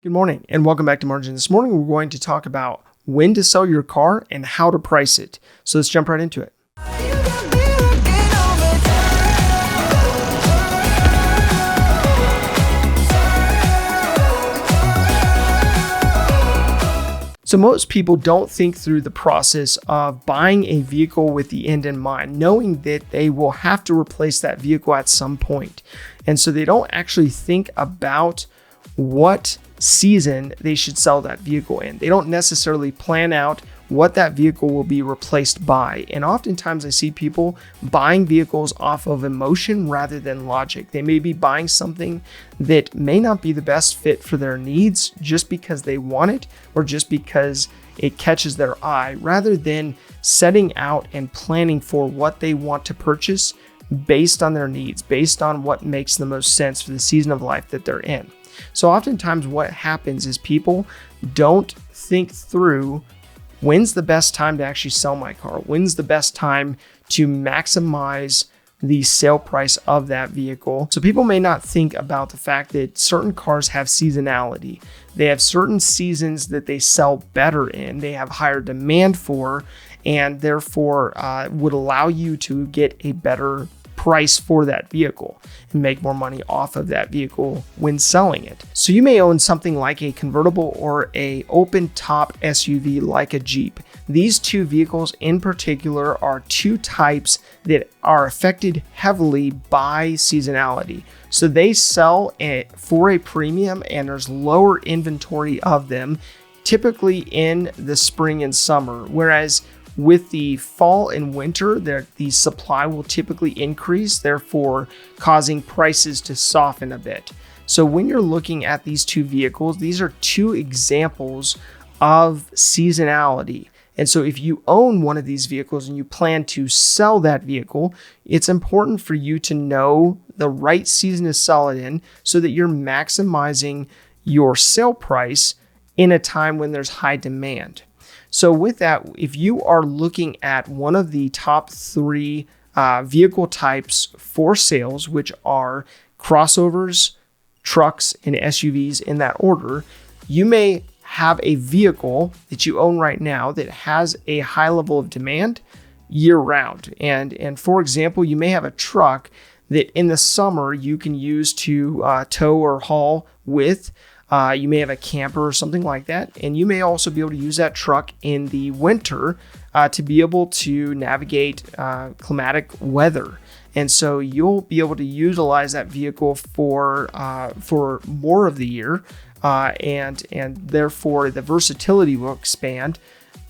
Good morning and welcome back to Margin. This morning we're going to talk about when to sell your car and how to price it. So let's jump right into it. So most people don't think through the process of buying a vehicle with the end in mind, knowing that they will have to replace that vehicle at some point. And so they don't actually think about what season they should sell that vehicle in. They don't necessarily plan out what that vehicle will be replaced by. And oftentimes I see people buying vehicles off of emotion rather than logic. They may be buying something that may not be the best fit for their needs just because they want it or just because it catches their eye, rather than setting out and planning for what they want to purchase based on their needs, based on what makes the most sense for the season of life that they're in. So oftentimes what happens is people don't think through when's the best time to actually sell my car, when's the best time to maximize the sale price of that vehicle. So people may not think about the fact that certain cars have seasonality. They have certain seasons that they sell better in, they have higher demand for, and therefore would allow you to get a better price for that vehicle and make more money off of that vehicle when selling it. So you may own something like a convertible or a open top SUV like a Jeep. These two vehicles in particular are two types that are affected heavily by seasonality. So they sell for a premium and there's lower inventory of them typically in the spring and summer, whereas with the fall and winter, the supply will typically increase, therefore causing prices to soften a bit. So when you're looking at these two vehicles, these are two examples of seasonality. And so if you own one of these vehicles and you plan to sell that vehicle, it's important for you to know the right season to sell it in so that you're maximizing your sale price in a time when there's high demand. So with that, if you are looking at one of the top three vehicle types for sales, which are crossovers, trucks, and SUVs in that order, you may have a vehicle that you own right now that has a high level of demand year round. And for example, you may have a truck that in the summer you can use to tow or haul with. You may have a camper or something like that. And you may also be able to use that truck in the winter to be able to navigate climatic weather. And so you'll be able to utilize that vehicle for more of the year. And therefore the versatility will expand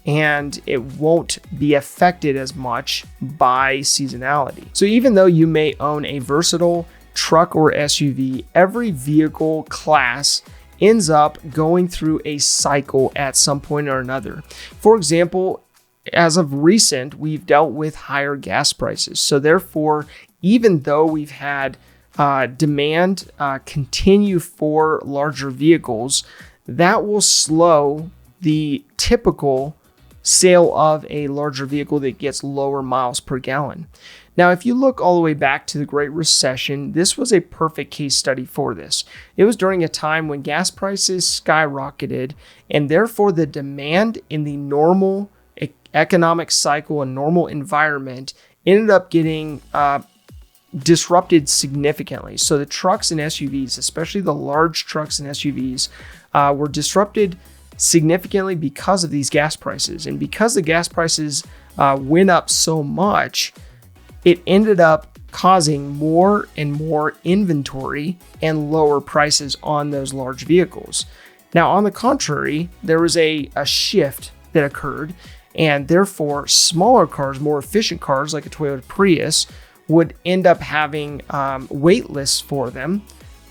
and it won't be affected as much by seasonality. So even though you may own a versatile truck or SUV, every vehicle class ends up going through a cycle at some point or another. For example, as of recent, we've dealt with higher gas prices. So therefore, even though we've had demand continue for larger vehicles, that will slow the typical sale of a larger vehicle that gets lower miles per gallon. Now, if you look all the way back to the Great Recession, this was a perfect case study for this. It was during a time when gas prices skyrocketed, and therefore the demand in the normal economic cycle and normal environment ended up getting disrupted significantly. So the trucks and SUVs, especially the large trucks and SUVs, were disrupted significantly because of these gas prices. And because the gas prices went up so much, it ended up causing more and more inventory and lower prices on those large vehicles. Now, on the contrary, there was a shift that occurred, and therefore smaller cars, more efficient cars like a Toyota Prius would end up having wait lists for them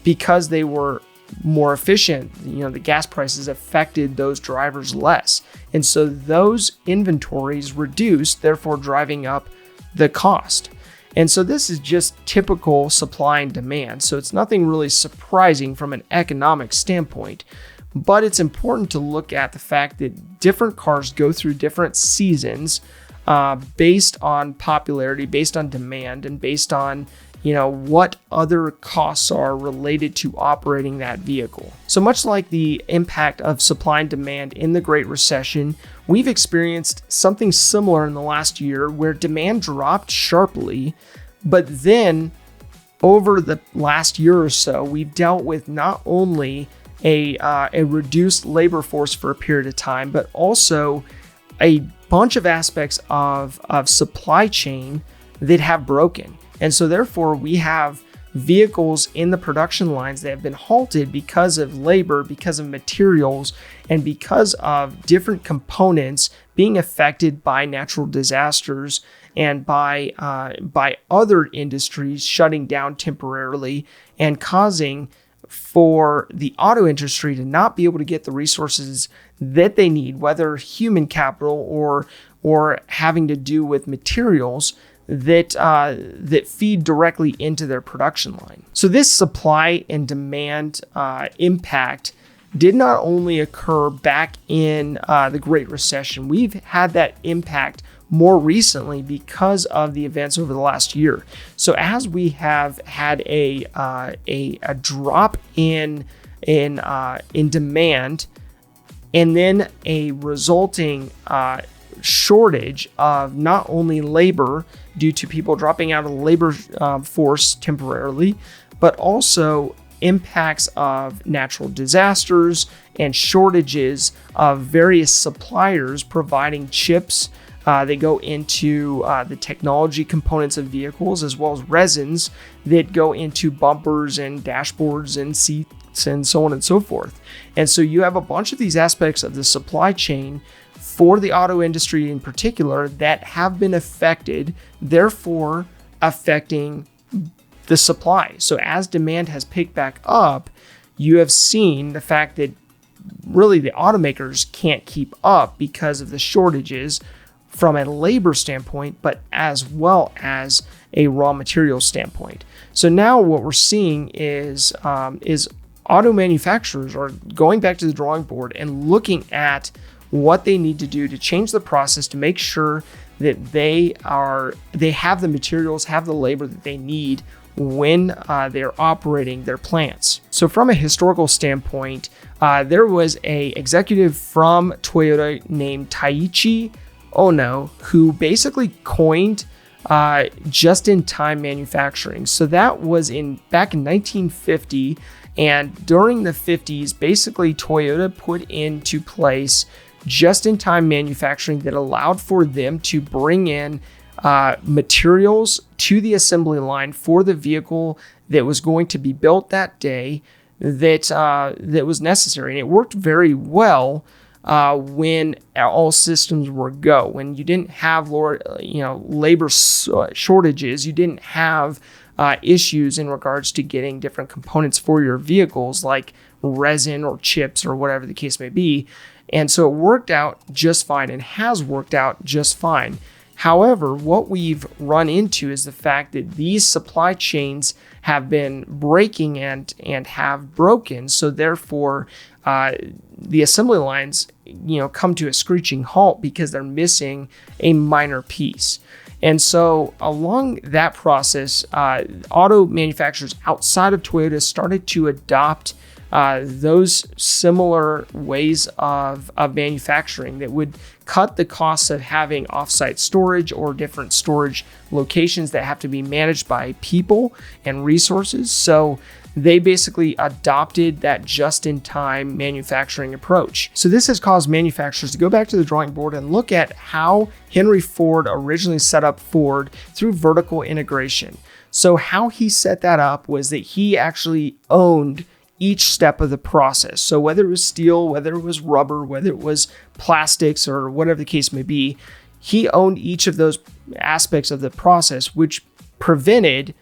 because they were more efficient. The gas prices affected those drivers less. And so those inventories reduced, therefore driving up the cost. And so this is just typical supply and demand. So it's nothing really surprising from an economic standpoint, but it's important to look at the fact that different cars go through different seasons based on popularity, based on demand, and based on what other costs are related to operating that vehicle. So much like the impact of supply and demand in the Great Recession, we've experienced something similar in the last year where demand dropped sharply, but then over the last year or so, we've dealt with not only a reduced labor force for a period of time, but also a bunch of aspects of supply chain that have broken. And so therefore we have vehicles in the production lines that have been halted because of labor, because of materials, and because of different components being affected by natural disasters and by other industries shutting down temporarily and causing for the auto industry to not be able to get the resources that they need, whether human capital or having to do with materials that feed directly into their production line. So this supply and demand impact did not only occur back in the Great Recession. We've had that impact more recently because of the events over the last year. So as we have had a drop in demand, and then a resulting shortage of not only labor due to people dropping out of the labor force temporarily, but also impacts of natural disasters and shortages of various suppliers providing chips. They go into the technology components of vehicles, as well as resins that go into bumpers and dashboards and seats and so on and so forth. And so you have a bunch of these aspects of the supply chain for the auto industry in particular that have been affected, therefore affecting the supply. So as demand has picked back up, you have seen the fact that really the automakers can't keep up because of the shortages from a labor standpoint, but as well as a raw material standpoint. So now what we're seeing is auto manufacturers are going back to the drawing board and looking at what they need to do to change the process to make sure that they have the materials, have the labor that they need when they're operating their plants. So from a historical standpoint, there was a executive from Toyota named Taiichi Ono who basically coined just-in-time manufacturing. So that was back in 1950, and during the 50s, basically Toyota put into place just-in-time manufacturing that allowed for them to bring in materials to the assembly line for the vehicle that was going to be built that day that was necessary. And it worked very well when all systems were go. When you didn't have labor shortages, you didn't have issues in regards to getting different components for your vehicles like resin or chips or whatever the case may be. And so it worked out just fine and has worked out just fine. However, what we've run into is the fact that these supply chains have been breaking and have broken. So therefore, the assembly lines, come to a screeching halt because they're missing a minor piece. And so along that process, auto manufacturers outside of Toyota started to adopt those similar ways of manufacturing that would cut the costs of having offsite storage or different storage locations that have to be managed by people and resources. So they basically adopted that just-in-time manufacturing approach. So this has caused manufacturers to go back to the drawing board and look at how Henry Ford originally set up Ford through vertical integration. So how he set that up was that he actually owned each step of the process. So whether it was steel, whether it was rubber, whether it was plastics or whatever the case may be, he owned each of those aspects of the process, which prevented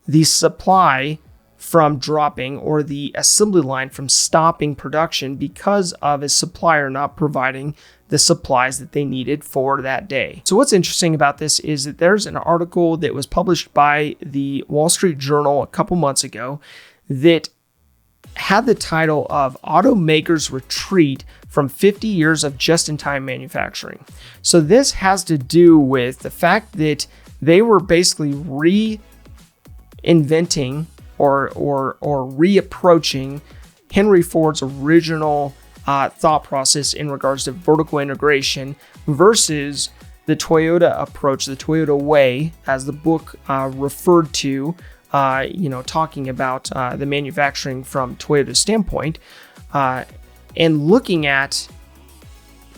the supply from dropping or the assembly line from stopping production because of a supplier not providing the supplies that they needed for that day. So what's interesting about this is that there's an article that was published by the Wall Street Journal a couple months ago that had the title of Automakers Retreat from 50 Years of Just-in-Time Manufacturing. So this has to do with the fact that they were basically inventing or reapproaching Henry Ford's original thought process in regards to vertical integration versus the Toyota approach, the Toyota way, as the book referred to, talking about the manufacturing from Toyota's standpoint, and looking at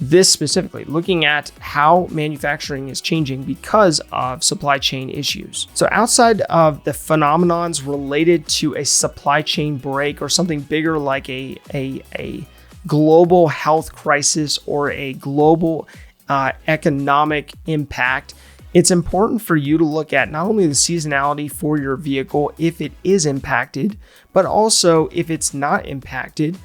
this specifically, looking at how manufacturing is changing because of supply chain issues. So outside of the phenomenons related to a supply chain break or something bigger like a global health crisis or a global economic impact, it's important for you to look at not only the seasonality for your vehicle if it is impacted, but also if it's not impacted,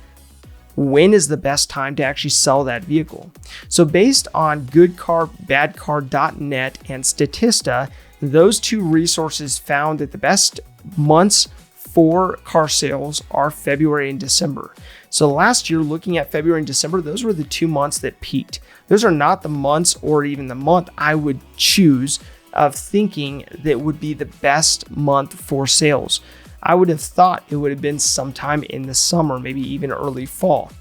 when is the best time to actually sell that vehicle? So based on goodcarbadcar.net and Statista, those two resources found that the best months for car sales are February and December. So last year, looking at February and December, those were the 2 months that peaked. Those are not the months or even the month I would choose of thinking that would be the best month for sales. I would have thought it would have been sometime in the summer, maybe even early fall.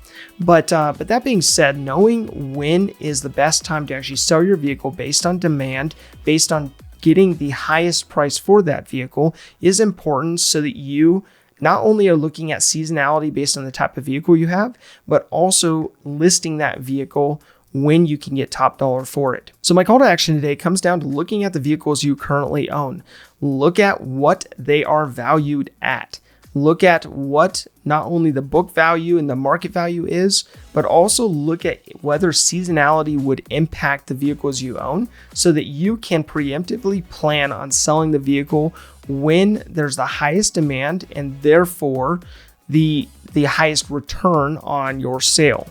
But that being said, knowing when is the best time to actually sell your vehicle based on demand, based on getting the highest price for that vehicle is important so that you not only are looking at seasonality based on the type of vehicle you have, but also listing that vehicle when you can get top dollar for it. So my call to action today comes down to looking at the vehicles you currently own. Look at what they are valued at. Look at what not only the book value and the market value is, but also look at whether seasonality would impact the vehicles you own so that you can preemptively plan on selling the vehicle when there's the highest demand and therefore the highest return on your sale.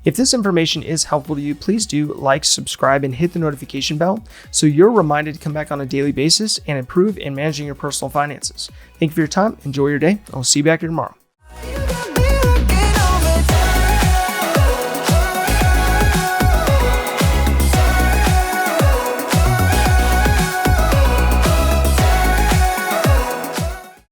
If this information is helpful to you, please do like, subscribe, and hit the notification bell so you're reminded to come back on a daily basis and improve in managing your personal finances. Thank you for your time. Enjoy your day. I'll see you back here tomorrow.